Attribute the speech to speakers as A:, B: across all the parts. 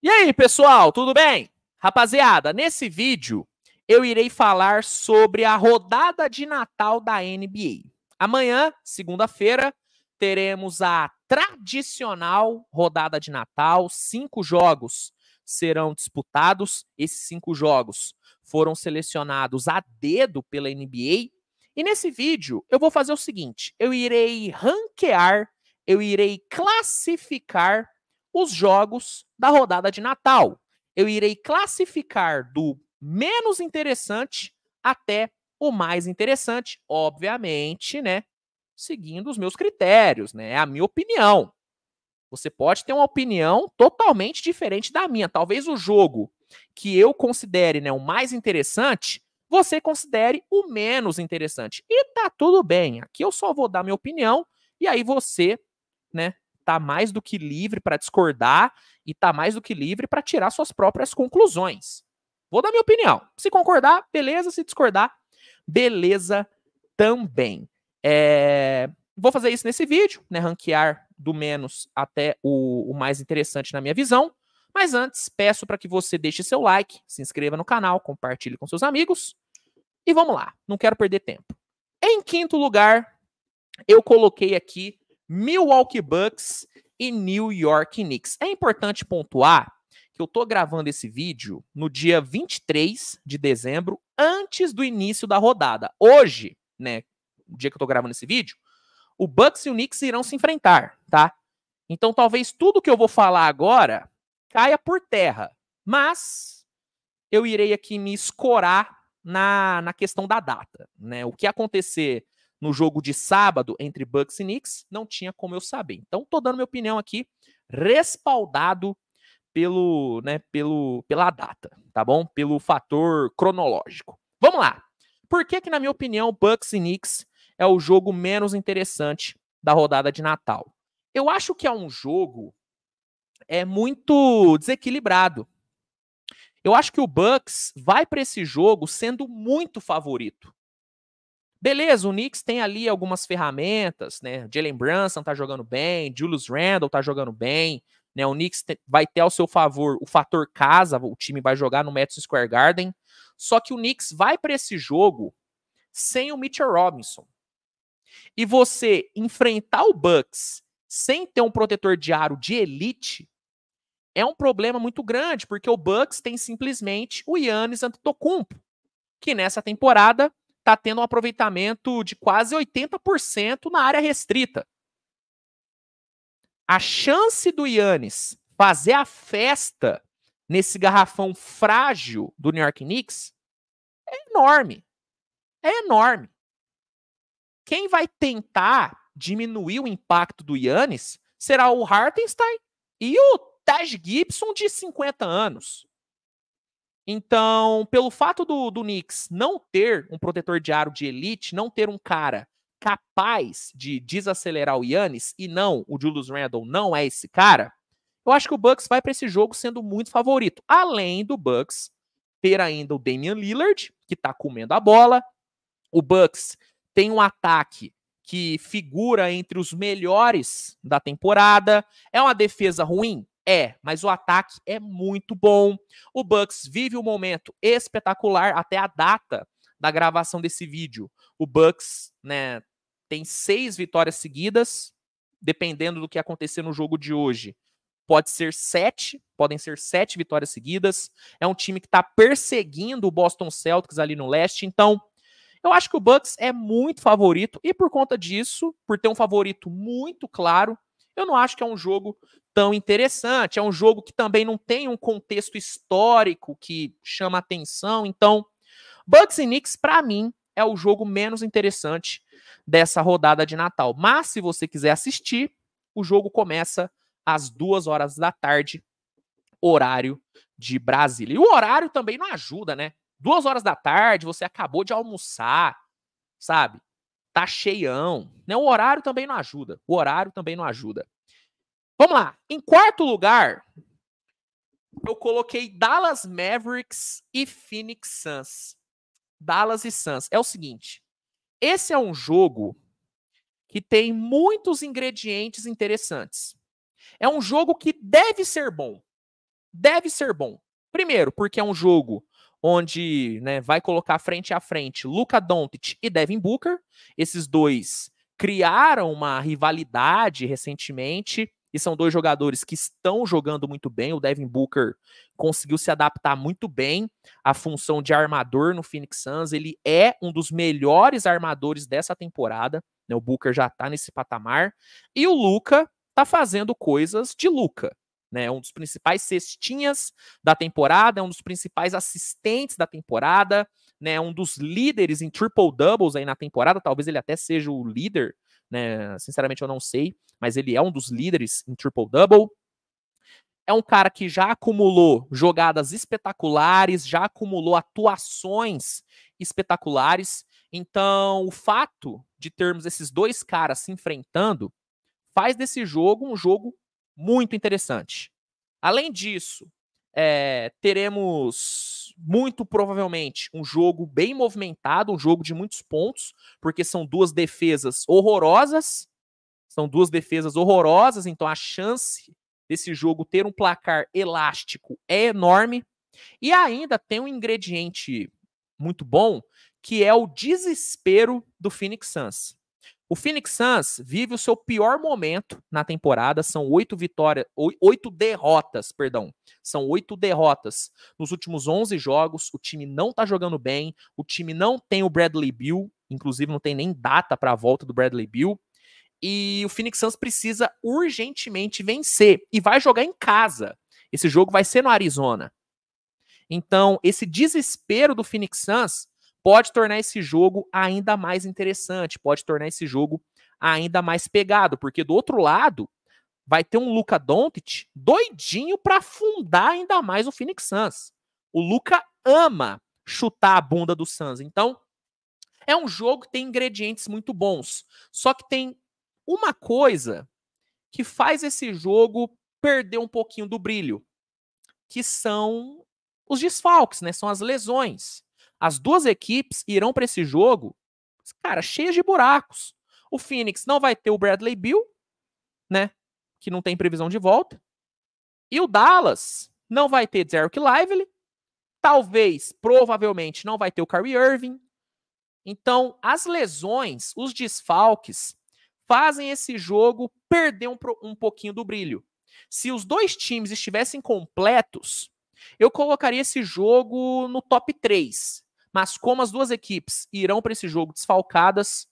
A: E aí, pessoal, tudo bem? Rapaziada, nesse vídeo eu irei falar sobre a rodada de Natal da NBA. Amanhã, segunda-feira, teremos a tradicional rodada de Natal. 5 jogos serão disputados. Esses 5 jogos foram selecionados a dedo pela NBA. E nesse vídeo eu vou fazer o seguinte: eu irei ranquear, eu irei classificar os jogos da rodada de Natal. Eu irei classificar do menos interessante até o mais interessante, obviamente, né? Seguindo os meus critérios, né? É a minha opinião. Você pode ter uma opinião totalmente diferente da minha. Talvez o jogo que eu considere, né, o mais interessante, você considere o menos interessante. E tá tudo bem. Aqui eu só vou dar minha opinião e aí você, né, tá mais do que livre para discordar e tá mais do que livre para tirar suas próprias conclusões. Vou dar minha opinião. Se concordar, beleza. Se discordar, beleza também. Vou fazer isso nesse vídeo, né? Ranquear do menos até o mais interessante na minha visão. Mas antes, peço para que você deixe seu like, se inscreva no canal, compartilhe com seus amigos. E vamos lá, não quero perder tempo. Em quinto lugar, eu coloquei aqui Milwaukee Bucks e New York Knicks. É importante pontuar que eu tô gravando esse vídeo no dia 23 de dezembro, antes do início da rodada. Hoje, né, o dia que eu tô gravando esse vídeo, o Bucks e o Knicks irão se enfrentar, tá? Então talvez tudo que eu vou falar agora caia por terra, mas eu irei aqui me escorar na questão da data, né? O que acontecer no jogo de sábado entre Bucks e Knicks não tinha como eu saber. Então tô dando minha opinião aqui, respaldado pela data, tá bom? Pelo fator cronológico. Vamos lá. Por que na minha opinião, Bucks e Knicks é o jogo menos interessante da rodada de Natal? Eu acho que é um jogo muito desequilibrado. Eu acho que o Bucks vai para esse jogo sendo muito favorito. Beleza, o Knicks tem ali algumas ferramentas, né? Jalen Brunson tá jogando bem, Julius Randle tá jogando bem, né? O Knicks vai ter ao seu favor o fator casa, o time vai jogar no Madison Square Garden. Só que o Knicks vai para esse jogo sem o Mitchell Robinson. E você enfrentar o Bucks sem ter um protetor de aro de elite é um problema muito grande, porque o Bucks tem simplesmente o Giannis Antetokounmpo, que nessa temporada está tendo um aproveitamento de quase 80% na área restrita. A chance do Giannis fazer a festa nesse garrafão frágil do New York Knicks é enorme. É enorme. Quem vai tentar diminuir o impacto do Giannis será o Hartenstein e o Taj Gibson de 50 anos. Então, pelo fato do Knicks não ter um protetor de aro de elite, não ter um cara capaz de desacelerar o Giannis, e não, o Julius Randle não é esse cara, eu acho que o Bucks vai para esse jogo sendo muito favorito. Além do Bucks ter ainda o Damian Lillard, que tá comendo a bola. O Bucks tem um ataque que figura entre os melhores da temporada. É uma defesa ruim? É, mas o ataque é muito bom. O Bucks vive um momento espetacular até a data da gravação desse vídeo. O Bucks, né, tem 6 vitórias seguidas, dependendo do que acontecer no jogo de hoje. Podem ser 7 vitórias seguidas. É um time que está perseguindo o Boston Celtics ali no leste, então eu acho que o Bucks é muito favorito e por conta disso, por ter um favorito muito claro, eu não acho que é um jogo tão interessante. É um jogo que também não tem um contexto histórico que chama atenção. Então, Bucks e Knicks, para mim, é o jogo menos interessante dessa rodada de Natal. Mas se você quiser assistir, o jogo começa às 2 horas da tarde, horário de Brasília. E o horário também não ajuda, né? 2 horas da tarde, você acabou de almoçar, sabe? Tá cheião. Né? O horário também não ajuda. O horário também não ajuda. Vamos lá. Em quarto lugar, eu coloquei Dallas Mavericks e Phoenix Suns. Dallas e Suns. É o seguinte, esse é um jogo que tem muitos ingredientes interessantes. É um jogo que deve ser bom. deve ser bom. Primeiro, porque é um jogo onde, né, vai colocar frente a frente Luka Doncic e Devin Booker. Esses dois criaram uma rivalidade recentemente e são dois jogadores que estão jogando muito bem. O Devin Booker conseguiu se adaptar muito bem à função de armador no Phoenix Suns. Ele é um dos melhores armadores dessa temporada, né? O Booker já tá nesse patamar. E o Luka tá fazendo coisas de Luka, né? É um dos principais cestinhas da temporada, é um dos principais assistentes da temporada, né? Um dos líderes em triple-doubles aí na temporada, talvez ele até seja o líder, né? Sinceramente eu não sei, mas ele é um dos líderes em triple-double. É um cara que já acumulou jogadas espetaculares, já acumulou atuações espetaculares. Então, o fato de termos esses dois caras se enfrentando faz desse jogo um jogo muito interessante. Além disso, teremos muito provavelmente um jogo bem movimentado, um jogo de muitos pontos, porque são duas defesas horrorosas. São duas defesas horrorosas, então a chance desse jogo ter um placar elástico é enorme. E ainda tem um ingrediente muito bom, que é o desespero do Phoenix Suns. O Phoenix Suns vive o seu pior momento na temporada, são 8 derrotas, perdão. São 8 derrotas nos últimos 11 jogos, o time não tá jogando bem, o time não tem o Bradley Beal, inclusive não tem nem data para a volta do Bradley Beal, e o Phoenix Suns precisa urgentemente vencer, e vai jogar em casa. Esse jogo vai ser no Arizona. Então, esse desespero do Phoenix Suns pode tornar esse jogo ainda mais interessante, pode tornar esse jogo ainda mais pegado, porque do outro lado vai ter um Luka Doncic doidinho para afundar ainda mais o Phoenix Suns. O Luka ama chutar a bunda do Suns, então é um jogo que tem ingredientes muito bons, só que tem uma coisa que faz esse jogo perder um pouquinho do brilho, que são os desfalques, né? São as lesões. As duas equipes irão para esse jogo, cara, cheias de buracos. O Phoenix não vai ter o Bradley Beal, né? Que não tem previsão de volta. E o Dallas não vai ter De'Aaron Lively. Talvez, provavelmente, não vai ter o Kyrie Irving. Então, as lesões, os desfalques, fazem esse jogo perder um pouquinho do brilho. Se os dois times estivessem completos, eu colocaria esse jogo no top 3. Mas como as duas equipes irão para esse jogo desfalcadas,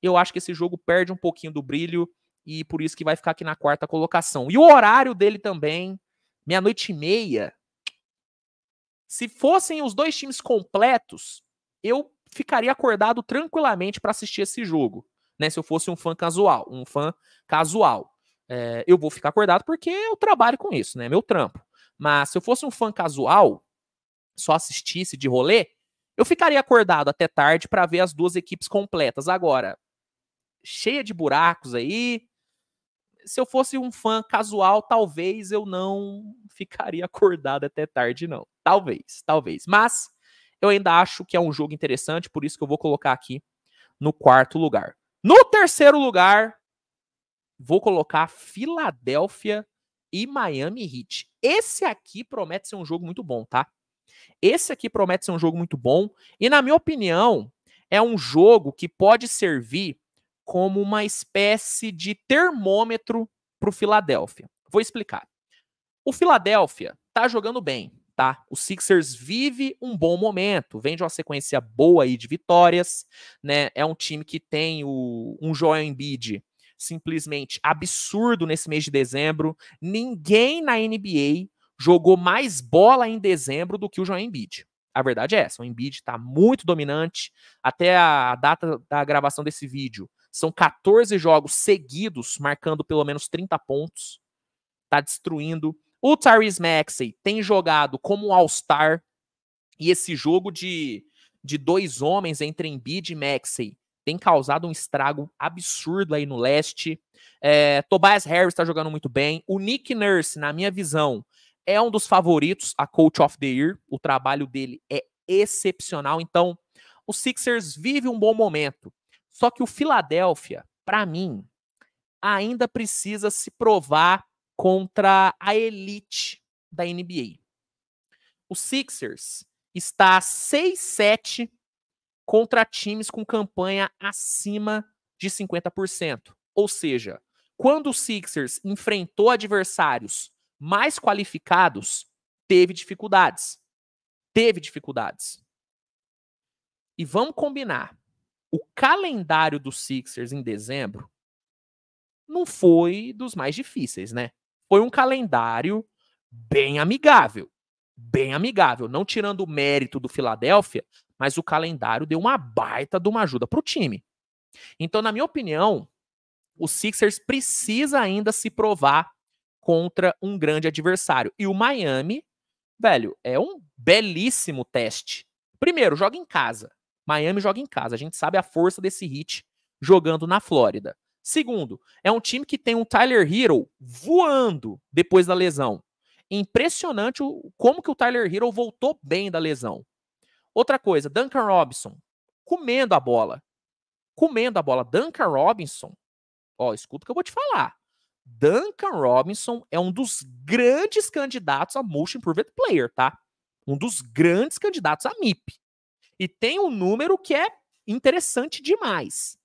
A: eu acho que esse jogo perde um pouquinho do brilho e por isso que vai ficar aqui na quarta colocação. E o horário dele também, 00:30. Se fossem os dois times completos, eu ficaria acordado tranquilamente para assistir esse jogo, né? Se eu fosse um fã casual, eu vou ficar acordado porque eu trabalho com isso, né? Meu trampo. Mas se eu fosse um fã casual, só assistisse de rolê, eu ficaria acordado até tarde para ver as duas equipes completas. Agora, cheia de buracos aí. Se eu fosse um fã casual, talvez eu não ficaria acordado até tarde, não. Talvez. Mas eu ainda acho que é um jogo interessante, por isso que eu vou colocar aqui no quarto lugar. No terceiro lugar, vou colocar Philadelphia e Miami Heat. Esse aqui promete ser um jogo muito bom, tá? Esse aqui promete ser um jogo muito bom. E, na minha opinião, é um jogo que pode servir como uma espécie de termômetro para o Philadelphia. Vou explicar. O Philadelphia tá jogando bem, tá? O Sixers vive um bom momento, vem de uma sequência boa aí de vitórias, né? É um time que tem um Joel Embiid simplesmente absurdo nesse mês de dezembro. Ninguém na NBA jogou mais bola em dezembro do que o Joel Embiid. A verdade é essa, o Embiid está muito dominante. Até a data da gravação desse vídeo, são 14 jogos seguidos, marcando pelo menos 30 pontos. Tá destruindo. O Tyrese Maxey tem jogado como um All-Star. E esse jogo de dois homens entre Embiid e Maxey tem causado um estrago absurdo aí no leste. Tobias Harris está jogando muito bem. O Nick Nurse, na minha visão, é um dos favoritos a Coach of the Year. O trabalho dele é excepcional. Então, o Sixers vive um bom momento. Só que o Philadelphia, para mim, ainda precisa se provar contra a elite da NBA. O Sixers está 6-7 contra times com campanha acima de 50%. Ou seja, quando o Sixers enfrentou adversários mais qualificados, teve dificuldades. Teve dificuldades. E vamos combinar. O calendário do Sixers em dezembro não foi dos mais difíceis, né? Foi um calendário bem amigável. Bem amigável. Não tirando o mérito do Philadelphia, mas o calendário deu uma baita de uma ajuda para o time. Então, na minha opinião, o Sixers precisa ainda se provar contra um grande adversário. E o Miami, velho, é um belíssimo teste. Primeiro, joga em casa. Miami joga em casa. A gente sabe a força desse Heat jogando na Flórida. Segundo, é um time que tem um Tyler Herro voando depois da lesão. Impressionante como que o Tyler Herro voltou bem da lesão. Outra coisa, Duncan Robinson comendo a bola. Comendo a bola. Duncan Robinson, ó, escuta o que eu vou te falar. Duncan Robinson é um dos grandes candidatos a Most Improved Player, tá? Um dos grandes candidatos a MIP. E tem um número que é interessante demais.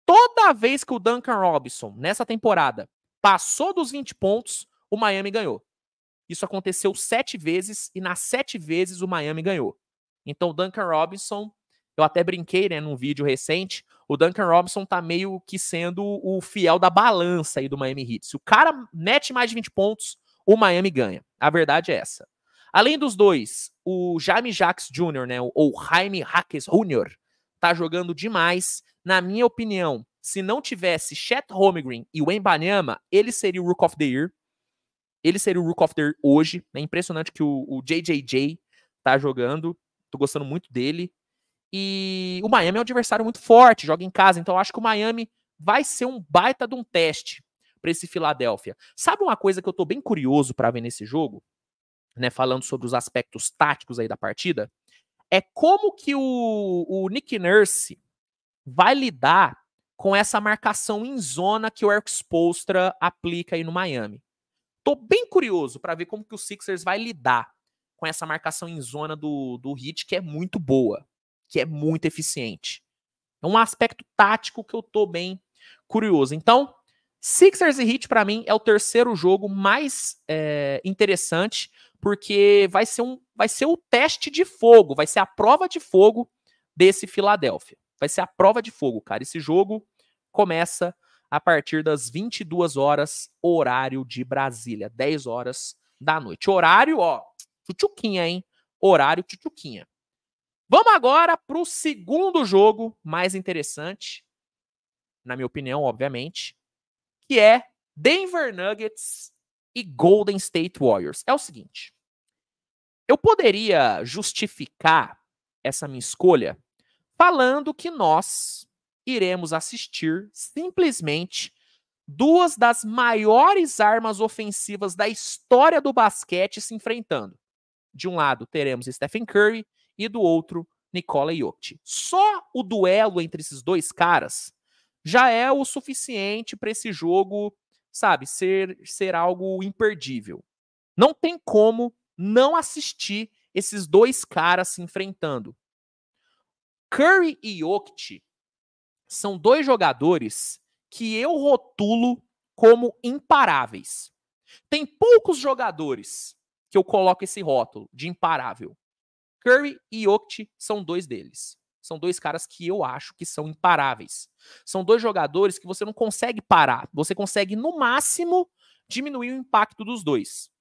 A: Toda vez que o Duncan Robinson, nessa temporada, passou dos 20 pontos, o Miami ganhou. Isso aconteceu 7 vezes e nas 7 vezes o Miami ganhou. Então o Duncan Robinson, eu até brinquei, né, num vídeo recente, o Duncan Robinson tá meio que sendo o fiel da balança aí do Miami Heat. Se o cara mete mais de 20 pontos, o Miami ganha. A verdade é essa. Além dos dois, o Jaime Jackson Jr., né, ou Jaime Jackson Jr., tá jogando demais. Na minha opinião, se não tivesse Chet Holmgren e o Wembanyama, ele seria o Rook of the Year. Ele seria o Rook of the Year hoje. É impressionante que o JJJ tá jogando. Tô gostando muito dele. E o Miami é um adversário muito forte, joga em casa. Então eu acho que o Miami vai ser um baita de um teste para esse Philadelphia. Sabe uma coisa que eu tô bem curioso para ver nesse jogo? Né, falando sobre os aspectos táticos aí da partida, é como que o Nick Nurse vai lidar com essa marcação em zona que o Erik Spoelstra aplica aí no Miami. Tô bem curioso para ver como que o Sixers vai lidar com essa marcação em zona do Heat, que é muito boa, que é muito eficiente. É um aspecto tático que eu tô bem curioso. Então, Sixers e Heat, para mim, é o terceiro jogo mais interessante, porque vai ser o teste de fogo, vai ser a prova de fogo desse Philadelphia. Vai ser a prova de fogo, cara. Esse jogo começa a partir das 22 horas, horário de Brasília, 10 horas da noite. Horário, ó, tchutchuquinha, hein? Horário tchutchuquinha. Vamos agora pro segundo jogo mais interessante, na minha opinião, obviamente, que é Denver Nuggets e Golden State Warriors. É o seguinte, eu poderia justificar essa minha escolha falando que nós iremos assistir simplesmente duas das maiores armas ofensivas da história do basquete se enfrentando. De um lado teremos Stephen Curry e do outro Nikola Jokic. Só o duelo entre esses dois caras já é o suficiente para esse jogo, sabe, ser algo imperdível. Não tem como não assistir esses dois caras se enfrentando. Curry e Jokic são dois jogadores que eu rotulo como imparáveis. Tem poucos jogadores que eu coloco esse rótulo de imparável. Curry e Jokic são dois deles. São dois caras que eu acho que são imparáveis. São dois jogadores que você não consegue parar. Você consegue, no máximo, diminuir o impacto dos dois.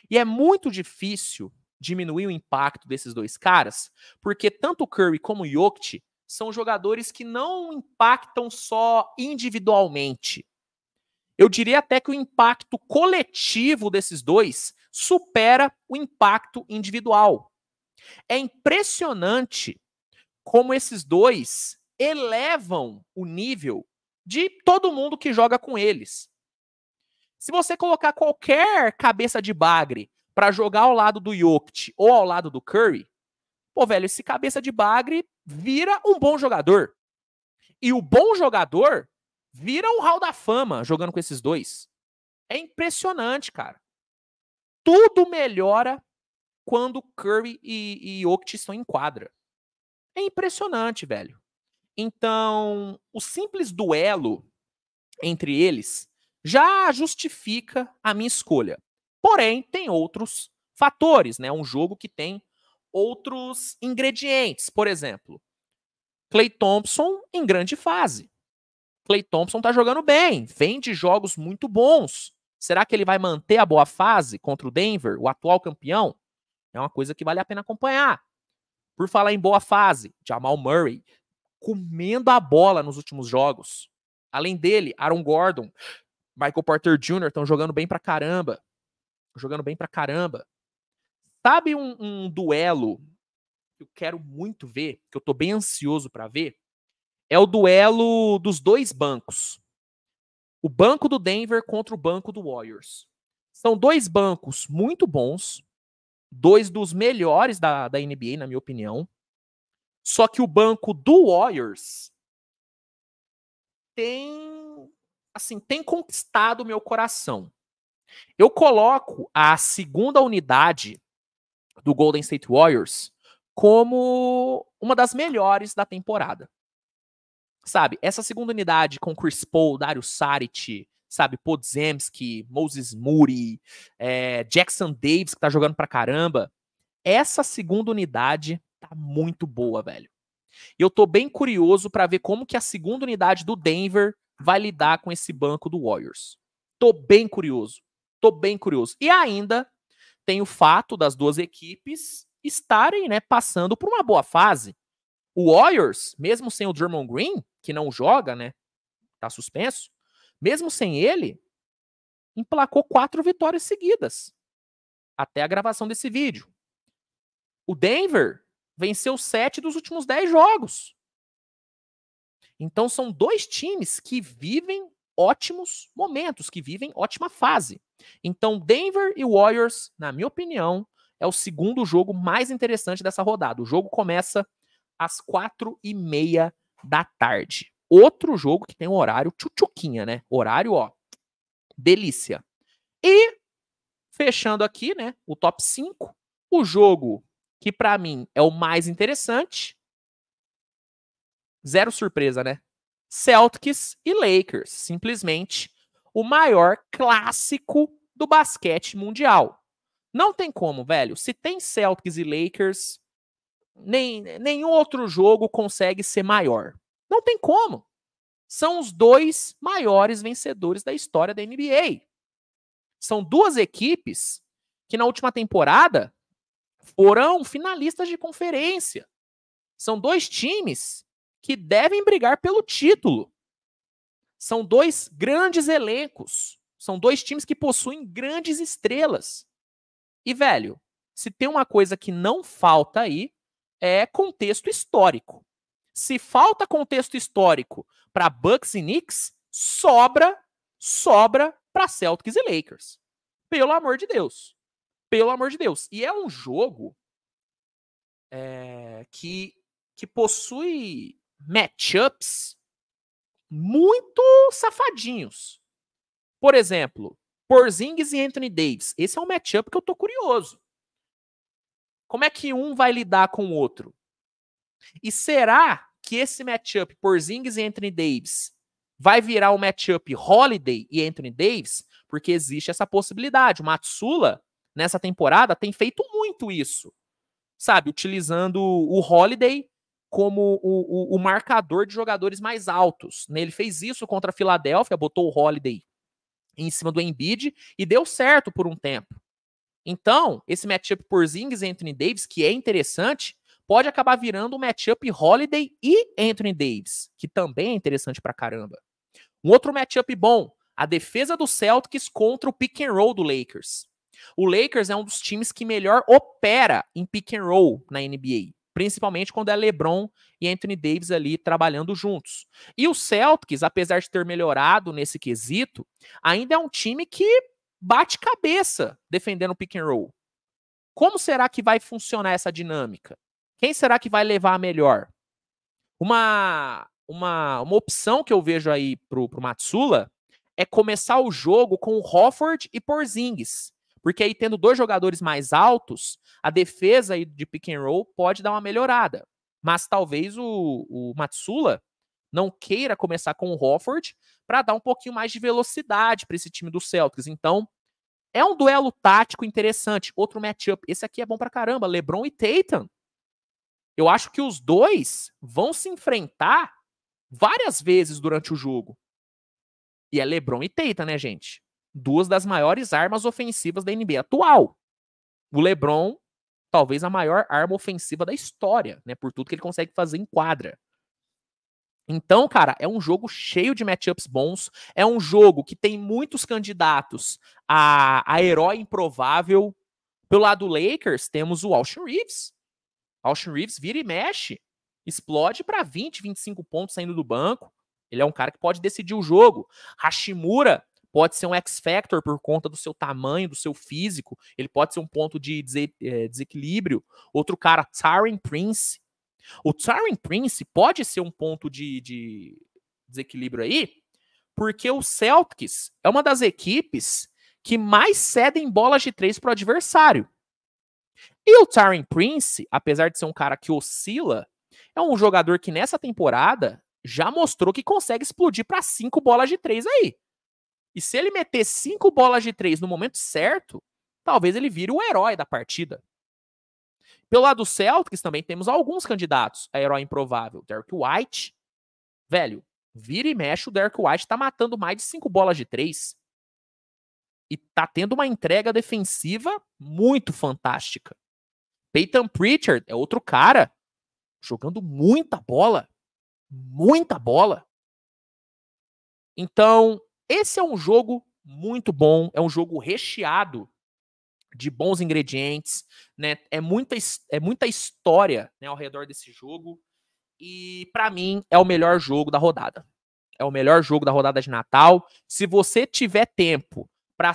A: E é muito difícil diminuir o impacto desses dois caras, porque tanto o Curry como o Jokic são jogadores que não impactam só individualmente. Eu diria até que o impacto coletivo desses dois supera o impacto individual. É impressionante como esses dois elevam o nível de todo mundo que joga com eles. Se você colocar qualquer cabeça de bagre para jogar ao lado do Jokic ou ao lado do Curry, pô, velho, esse cabeça de bagre vira um bom jogador. E o bom jogador vira o Hall da Fama jogando com esses dois. É impressionante, cara. tudo melhora quando Curry e Jokic estão em quadra. É impressionante, velho. Então, o simples duelo entre eles já justifica a minha escolha. Porém, tem outros fatores, né? Um jogo que tem outros ingredientes. Por exemplo, Klay Thompson em grande fase. Klay Thompson tá jogando bem, vem de jogos muito bons. Será que ele vai manter a boa fase contra o Denver, o atual campeão? É uma coisa que vale a pena acompanhar. Por falar em boa fase, Jamal Murray comendo a bola nos últimos jogos. Além dele, Aaron Gordon, Michael Porter Jr. estão jogando bem pra caramba. Jogando bem pra caramba. Sabe um duelo que eu quero muito ver, que eu tô bem ansioso pra ver? É o duelo dos dois bancos. O banco do Denver contra o banco do Warriors. São dois bancos muito bons, dois dos melhores da NBA, na minha opinião. Só que o banco do Warriors tem conquistado o meu coração. Eu coloco a segunda unidade do Golden State Warriors como uma das melhores da temporada. Sabe, essa segunda unidade com Chris Paul, Dario Saric, sabe, Podziemski, Moses Moody, Jackson Davis, que tá jogando pra caramba. Essa segunda unidade tá muito boa, velho. E eu tô bem curioso pra ver como que a segunda unidade do Denver vai lidar com esse banco do Warriors. Tô bem curioso. Tô bem curioso. E ainda tem o fato das duas equipes estarem, né, passando por uma boa fase. O Warriors, mesmo sem o Draymond Green, que não joga, né, tá suspenso, mesmo sem ele, emplacou 4 vitórias seguidas até a gravação desse vídeo. O Denver venceu 7 dos últimos 10 jogos. Então são dois times que vivem ótimos momentos, que vivem ótima fase. Então Denver e Warriors, na minha opinião, é o segundo jogo mais interessante dessa rodada. O jogo começa às 4:30 da tarde. Outro jogo que tem um horário tchutchuquinha, né? Horário, ó, delícia. E, fechando aqui, né, o top 5, o jogo que pra mim é o mais interessante, zero surpresa, né? Celtics e Lakers, simplesmente o maior clássico do basquete mundial. Não tem como, velho. Se tem Celtics e Lakers, nenhum outro jogo consegue ser maior. Não tem como. São os dois maiores vencedores da história da NBA. São duas equipes que na última temporada foram finalistas de conferência. São dois times que devem brigar pelo título. São dois grandes elencos. São dois times que possuem grandes estrelas. E, velho, se tem uma coisa que não falta aí, é contexto histórico. Se falta contexto histórico para Bucks e Knicks, sobra para Celtics e Lakers. Pelo amor de Deus. Pelo amor de Deus. E é um jogo que possui matchups muito safadinhos. Por exemplo, Porzingis e Anthony Davis. Esse é um matchup que eu tô curioso. Como é que um vai lidar com o outro? E será que esse matchup Porzingis e Anthony Davis vai virar um matchup Holiday e Anthony Davis? Porque existe essa possibilidade. O Matsula, nessa temporada, tem feito muito isso. Sabe, utilizando o Holiday como o marcador de jogadores mais altos. Ele fez isso contra a Filadélfia, botou o Holiday em cima do Embiid e deu certo por um tempo. Então, esse matchup Porzingis e Anthony Davis, que é interessante, pode acabar virando um matchup Holiday e Anthony Davis, que também é interessante pra caramba. Um outro matchup bom, a defesa do Celtics contra o pick and roll do Lakers. O Lakers é um dos times que melhor opera em pick and roll na NBA, principalmente quando é LeBron e Anthony Davis ali trabalhando juntos. E o Celtics, apesar de ter melhorado nesse quesito, ainda é um time que bate cabeça defendendo o pick and roll. Como será que vai funcionar essa dinâmica? Quem será que vai levar a melhor? Uma opção que eu vejo aí pro Matsula é começar o jogo com o Horford e Porzingis. Porque aí, tendo 2 jogadores mais altos, a defesa aí de pick and roll pode dar uma melhorada. Mas talvez o Mazzulla não queira começar com o Horford para dar um pouquinho mais de velocidade para esse time do Celtics. Então, é um duelo tático interessante. Outro matchup. Esse aqui é bom pra caramba. LeBron e Tatum. Eu acho que os dois vão se enfrentar várias vezes durante o jogo. E é LeBron e Tatum, né, gente? 2 das maiores armas ofensivas da NBA atual. O LeBron, talvez a maior arma ofensiva da história, né? Por tudo que ele consegue fazer em quadra. Então, cara, é um jogo cheio de matchups bons. É um jogo que tem muitos candidatos a herói improvável. Pelo lado do Lakers, temos o Austin Reeves. Austin Reeves vira e mexe. Explode para 20, 25 pontos saindo do banco. Ele é um cara que pode decidir o jogo. Hashimura pode ser um X-Factor por conta do seu tamanho, do seu físico. Ele pode ser um ponto de desequilíbrio. Outro cara, Taurean Prince. O Taurean Prince pode ser um ponto de desequilíbrio aí, porque o Celtics é uma das equipes que mais cedem bolas de 3 para o adversário. E o Taurean Prince, apesar de ser um cara que oscila, é um jogador que nessa temporada já mostrou que consegue explodir para 5 bolas de 3 aí. E se ele meter 5 bolas de 3 no momento certo, talvez ele vire o herói da partida. Pelo lado do Celtics também temos alguns candidatos a herói improvável. Derrick White. Velho, vira e mexe, o Derrick White tá matando mais de 5 bolas de 3. E tá tendo uma entrega defensiva muito fantástica. Peyton Pritchard é outro cara jogando muita bola. Muita bola. Então, esse é um jogo muito bom. É um jogo recheado de bons ingredientes, né? É muita história, né, ao redor desse jogo. E para mim é o melhor jogo da rodada. É o melhor jogo da rodada de Natal. Se você tiver tempo para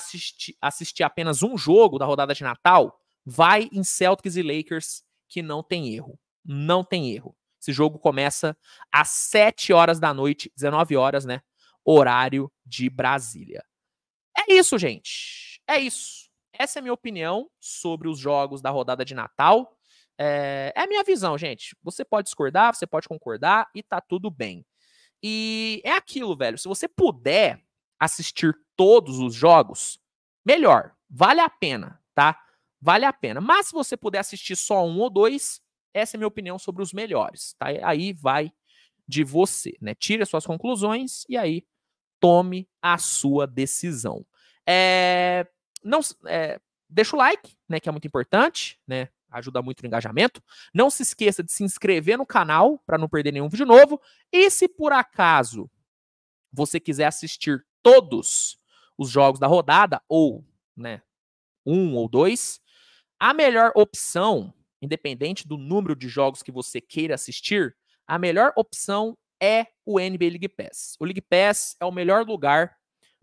A: assistir apenas um jogo da rodada de Natal, vai em Celtics e Lakers, que não tem erro. Não tem erro. Esse jogo começa às 7 horas da noite, 19 horas, né? Horário de Brasília. É isso, gente. É isso. Essa é a minha opinião sobre os jogos da rodada de Natal. É a minha visão, gente. Você pode discordar, você pode concordar e tá tudo bem. E é aquilo, velho. Se você puder assistir todos os jogos, melhor. Vale a pena, tá? Vale a pena. Mas se você puder assistir só um ou dois, essa é a minha opinião sobre os melhores, tá? Aí vai de você, né? Tire as suas conclusões e aí tome a sua decisão. Deixa o like, né? Que é muito importante, né? Ajuda muito no engajamento. Não se esqueça de se inscrever no canal para não perder nenhum vídeo novo. E se por acaso você quiser assistir todos os jogos da rodada, ou, né, um ou dois, a melhor opção, independente do número de jogos que você queira assistir, a melhor opção é o NBA League Pass. O League Pass é o melhor lugar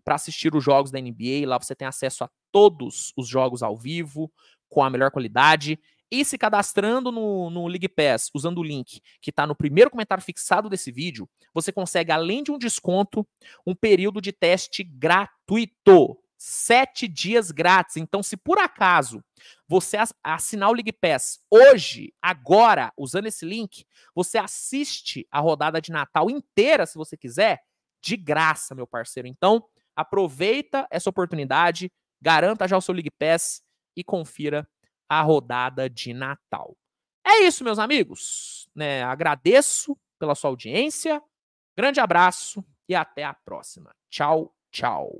A: para assistir os jogos da NBA. Lá você tem acesso a todos os jogos ao vivo, com a melhor qualidade. E se cadastrando no League Pass, usando o link que está no primeiro comentário fixado desse vídeo, você consegue, além de um desconto, um período de teste gratuito. 7 dias grátis. Então, se por acaso você assinar o League Pass hoje, agora, usando esse link, você assiste a rodada de Natal inteira, se você quiser, de graça, meu parceiro. Então, aproveita essa oportunidade, garanta já o seu League Pass e confira a rodada de Natal. É isso, meus amigos. Né? Agradeço pela sua audiência. Grande abraço e até a próxima. Tchau, tchau.